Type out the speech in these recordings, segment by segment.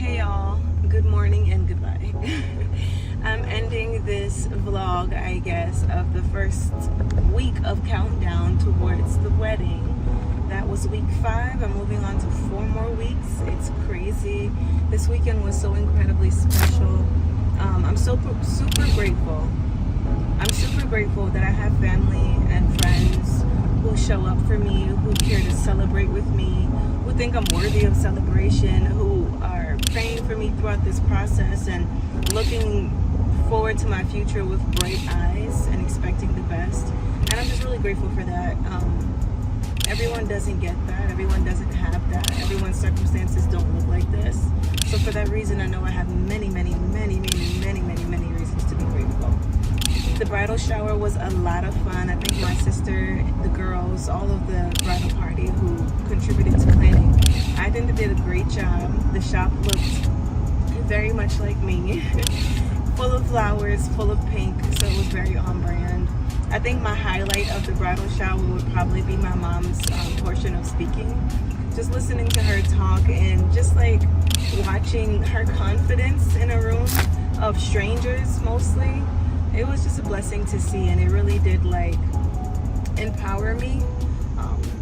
Hey y'all, good morning and goodbye. I'm ending this vlog, I guess, of the first week of countdown towards the wedding. That was week 5. I'm moving on to 4 more weeks. It's crazy. This weekend was so incredibly special. I'm super grateful. I'm super grateful that I have family and friends who show up for me, who care to celebrate with me, who think I'm worthy of celebration, who are praying for me throughout this process and looking forward to my future with bright eyes and expecting the best. And I'm just really grateful for that. Everyone doesn't get that. Everyone doesn't have that. Everyone's circumstances don't look like this. So for that reason, I know I have many reasons to be grateful. The bridal shower was a lot of fun. I think my sister, the girls, all of the bridal party who contributed to planning, I think they did a great job. The shop looked very much like me, full of flowers, full of pink, so it was very on brand. I think my highlight of the bridal shower would probably be my mom's portion of speaking. Just listening to her talk and just like watching her confidence in a room of strangers mostly. It was just a blessing to see, and it really did like empower me.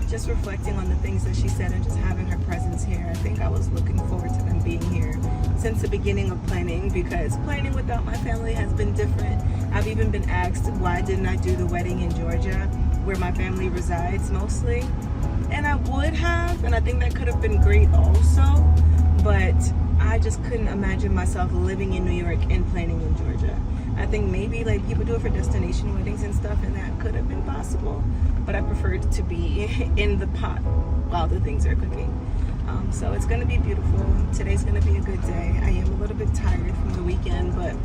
Just reflecting on the things that she said and just having her presence here. I think I was looking forward to them being here since the beginning of planning, because planning without my family has been different. I've even been asked why didn't I do the wedding in Georgia, where my family resides mostly. And I would have, and I think that could have been great also, but I just couldn't imagine myself living in New York and planning in Georgia. I think maybe like people do it for destination weddings and stuff, and that could have been possible, but I preferred to be in the pot while the things are cooking. So it's gonna be beautiful. Today's gonna be a good day. I am a little bit tired from the weekend, but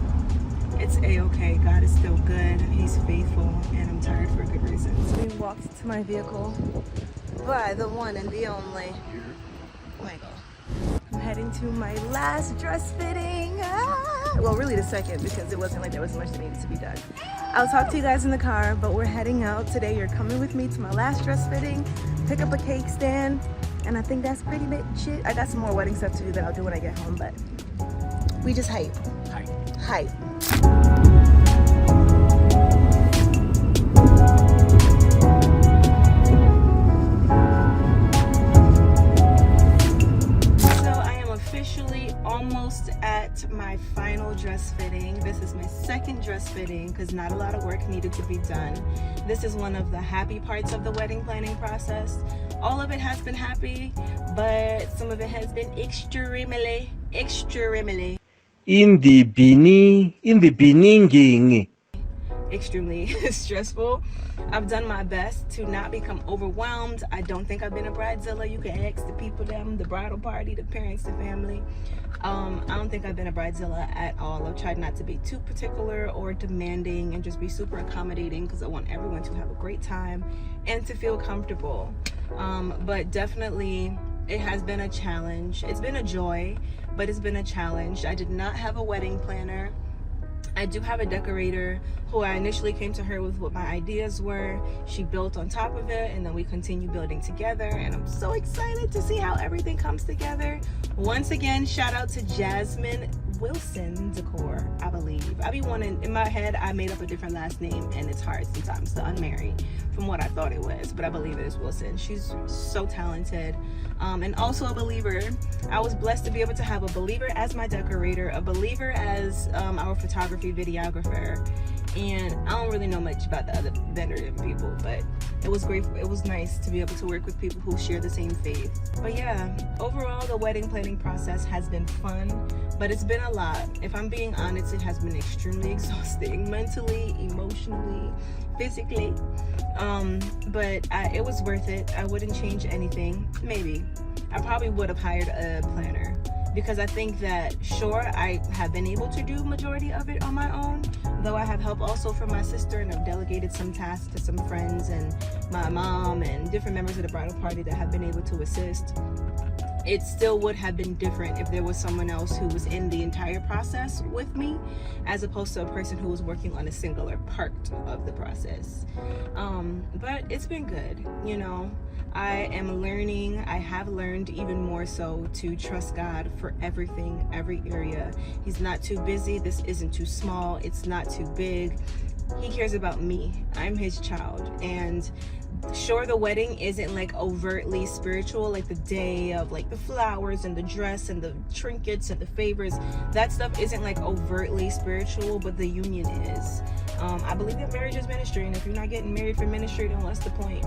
it's a-okay. God is still good, He's faithful, and I'm tired for good reasons. We walked to my vehicle by the one and the only Michael. I'm heading to my last dress fitting. Well, really the second, because it wasn't like there was much that needed to be done. I'll talk to you guys in the car, but we're heading out today. You're coming with me to my last dress fitting, pick up a cake stand, and I think that's pretty much it. I got some more wedding stuff to do that I'll do when I get home, but we just hype. Hype. Almost at my final dress fitting. This is my second dress fitting because not a lot of work needed to be done. This is one of the happy parts of the wedding planning process. All of it has been happy, but some of it has been extremely extremely stressful. I've done my best to not become overwhelmed. I don't think I've been a bridezilla. You can ask the people, the bridal party, the parents, the family. I don't think I've been a bridezilla at all. I've tried not to be too particular or demanding and just be super accommodating because I want everyone to have a great time and to feel comfortable. But definitely it has been a challenge. It's been a joy, but it's been a challenge. I did not have a wedding planner. I do have a decorator who I initially came to her with what my ideas were. She built on top of it, and then we continue building together, and I'm so excited to see how everything comes together. Once again, shout out to Jasmine Wilson Decor, I believe. I be wanting, in my head, I made up a different last name, and it's hard sometimes to unmarry from what I thought it was, but I believe it is Wilson. She's so talented, and also a believer. I was blessed to be able to have a believer as my decorator, a believer as our photography videographer, and I don't really know much about the other vendor people, but it was great. It was nice to be able to work with people who share the same faith. But yeah, overall the wedding planning process has been fun, but it's been a lot. If I'm being honest, it has been extremely exhausting, mentally, emotionally, physically, but it was worth it. I wouldn't change anything. Maybe I probably would have hired a planner, because I think that, sure, I have been able to do majority of it on my own, though I have help also from my sister, and I've delegated some tasks to some friends and my mom and different members of the bridal party that have been able to assist. It still would have been different if there was someone else who was in the entire process with me, as opposed to a person who was working on a singular part of the process. But it's been good, you know. I am learning, I have learned even more so to trust God for everything, every area. He's not too busy. This isn't too small. It's not too big. He cares about me. I'm his child. And sure, the wedding isn't like overtly spiritual, like the day of like the flowers and the dress and the trinkets and the favors. That stuff isn't like overtly spiritual, but the union is. I believe that marriage is ministry, and if you're not getting married for ministry, then what's the point?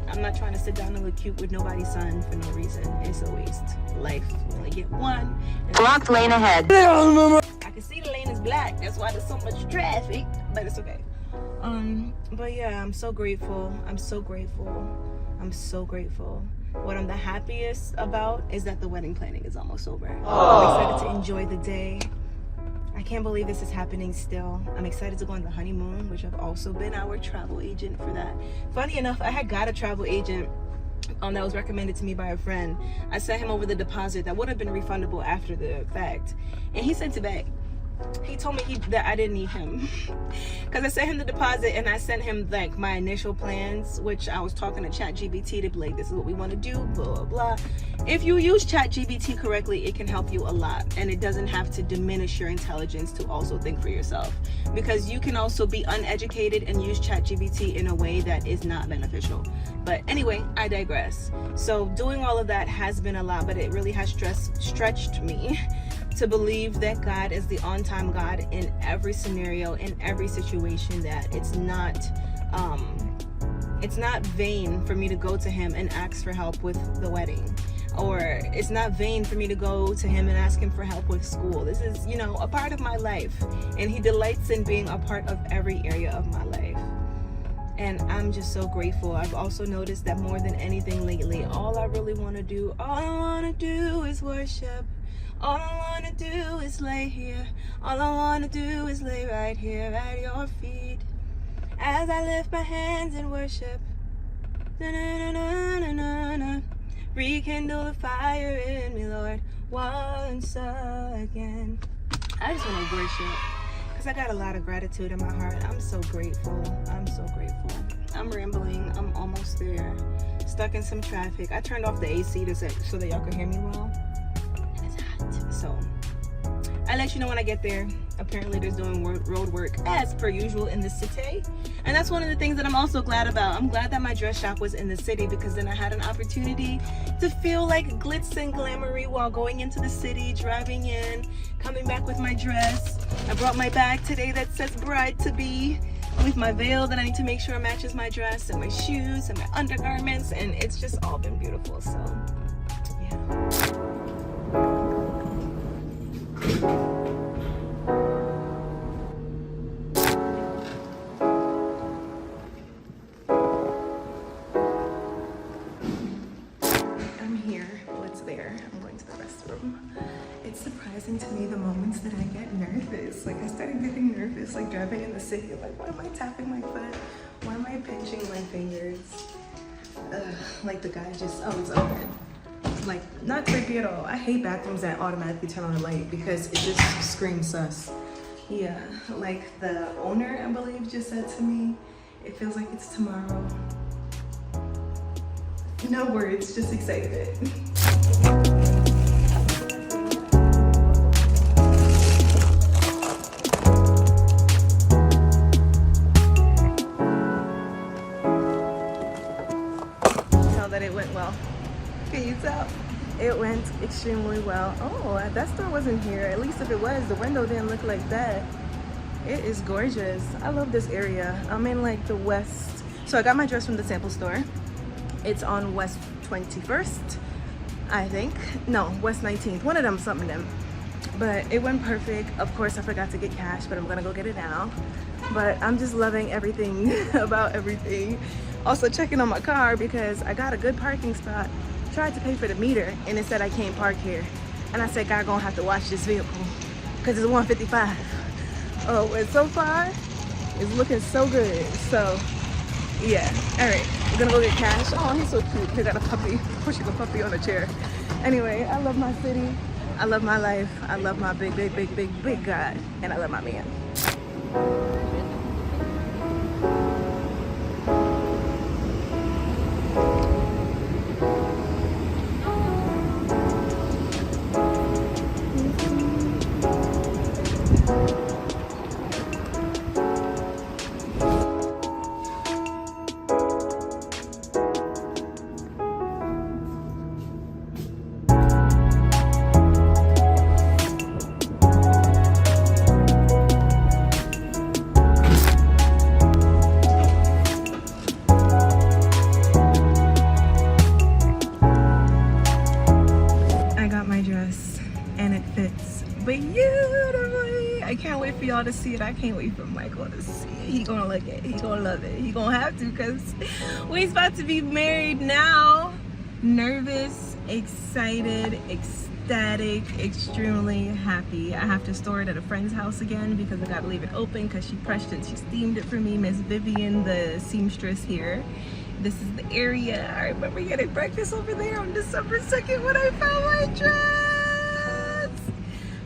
I'm not trying to sit down and look cute with nobody's son for no reason. It's a waste. Life, you only get one. Blocked lane ahead. I can see the lane is black. That's why there's so much traffic, but it's okay. But yeah, I'm so grateful. I'm so grateful. I'm so grateful. What I'm the happiest about is that the wedding planning is almost over. I'm excited to enjoy the day. I can't believe this is happening still. I'm excited to go on the honeymoon, which I've also been our travel agent for that. Funny enough, I had got a travel agent that was recommended to me by a friend. I sent him over the deposit that would have been refundable after the fact, and he sent it back. He told me that I didn't need him because I sent him the deposit and I sent him like my initial plans, which I was talking to ChatGPT to be like, this is what we want to do, blah blah blah. If you use ChatGPT correctly, it can help you a lot, and it doesn't have to diminish your intelligence to also think for yourself, because you can also be uneducated and use ChatGPT in a way that is not beneficial. But anyway, I digress. So doing all of that has been a lot, but it really has stretched me to believe that God is the on-time God in every scenario, in every situation, that it's not vain for me to go to him and ask for help with the wedding, or it's not vain for me to go to him and ask him for help with school. This is, you know, a part of my life, and he delights in being a part of every area of my life. And I'm just so grateful. I've also noticed that more than anything lately, all I want to do is worship. All I want to do is lay here. All I want to do is lay right here at your feet as I lift my hands in worship. Na-na-na-na-na-na. Rekindle the fire in me, Lord, once again. I just want to worship because I got a lot of gratitude in my heart. I'm so grateful. I'm so grateful. I'm rambling. I'm almost there. Stuck in some traffic. I turned off the AC so that y'all can hear me well. So I'll let you know when I get there. Apparently there's doing road work as per usual in the city, and that's one of the things that I'm also glad about. I'm glad that my dress shop was in the city, because then I had an opportunity to feel like glitz and glamoury while going into the city, driving in, coming back with my dress. I brought my bag today that says bride to be, with my veil that I need to make sure matches my dress, and my shoes and my undergarments, and it's just all been beautiful. So yeah. I'm here. What's there? I'm going to the restroom. It's surprising to me the moments that I get nervous. Like, I started getting nervous, like driving in the city. Like, why am I tapping my foot? Why am I pinching my fingers? Like the guy just, oh, it's open. Like, not creepy at all. I hate bathrooms that automatically turn on a light because it just screams sus. Yeah, like the owner, I believe, just said to me, it feels like it's tomorrow. No words, just excited. Tell that it went well. Can you tell? It went extremely well. Oh, that store wasn't here. At least if it was, the window didn't look like that. It is gorgeous. I love this area. I'm in like the west. So I got my dress from the sample store. It's on West 21st, I think. No, West 19th. One of them, something of them. But it went perfect. Of course, I forgot to get cash, but I'm gonna go get it now. But I'm just loving everything about everything. Also checking on my car because I got a good parking spot. Tried to pay for the meter and it said I can't park here. And I said, God, gonna have to watch this vehicle because it's 155. Oh, and so far, it's looking so good. So, yeah. All right, we're gonna go get cash. Oh, he's so cute. He got a puppy, pushing a puppy on a chair. Anyway, I love my city. I love my life. I love my big, big, big, big, big God. And I love my man. dress and it fits beautifully. I can't wait for y'all to see it. I can't wait for Michael to see it. He gonna like it. He gonna love it. He gonna have to, because we're about to be married now. Nervous, excited, ecstatic, extremely happy. I have to store it at a friend's house again because I gotta leave it open because she pressed it. She steamed it for me, Miss Vivian, the seamstress here. This is the area. I remember getting breakfast over there on December 2nd when I found my dress.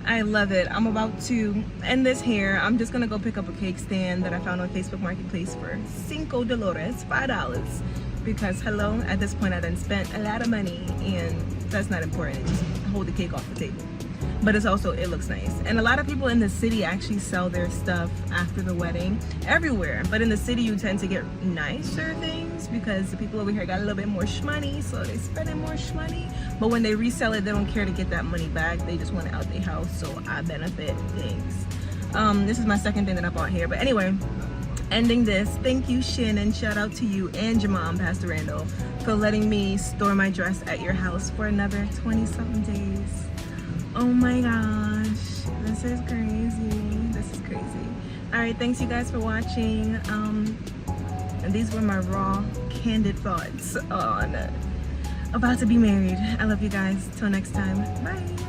I love it. I'm about to end this here. I'm just gonna go pick up a cake stand that I found on Facebook Marketplace for $5, $5. Because hello, at this point I done spent a lot of money and that's not important. Just hold the cake off the table. But it's also, it looks nice. And a lot of people in the city actually sell their stuff after the wedding everywhere. But in the city you tend to get nicer things because the people over here got a little bit more shmoney, so they spending more shmoney. But when they resell it, they don't care to get that money back. They just want it out their house, so I benefit things. This is my second thing that I bought here. But anyway, ending this, thank you Shannon, shout out to you and your mom, Pastor Randall, for letting me store my dress at your house for another 20-something days. Oh my gosh, this is crazy. This is crazy. All right, thanks you guys for watching. And these were my raw, candid thoughts on about to be married. I love you guys. Till next time, bye.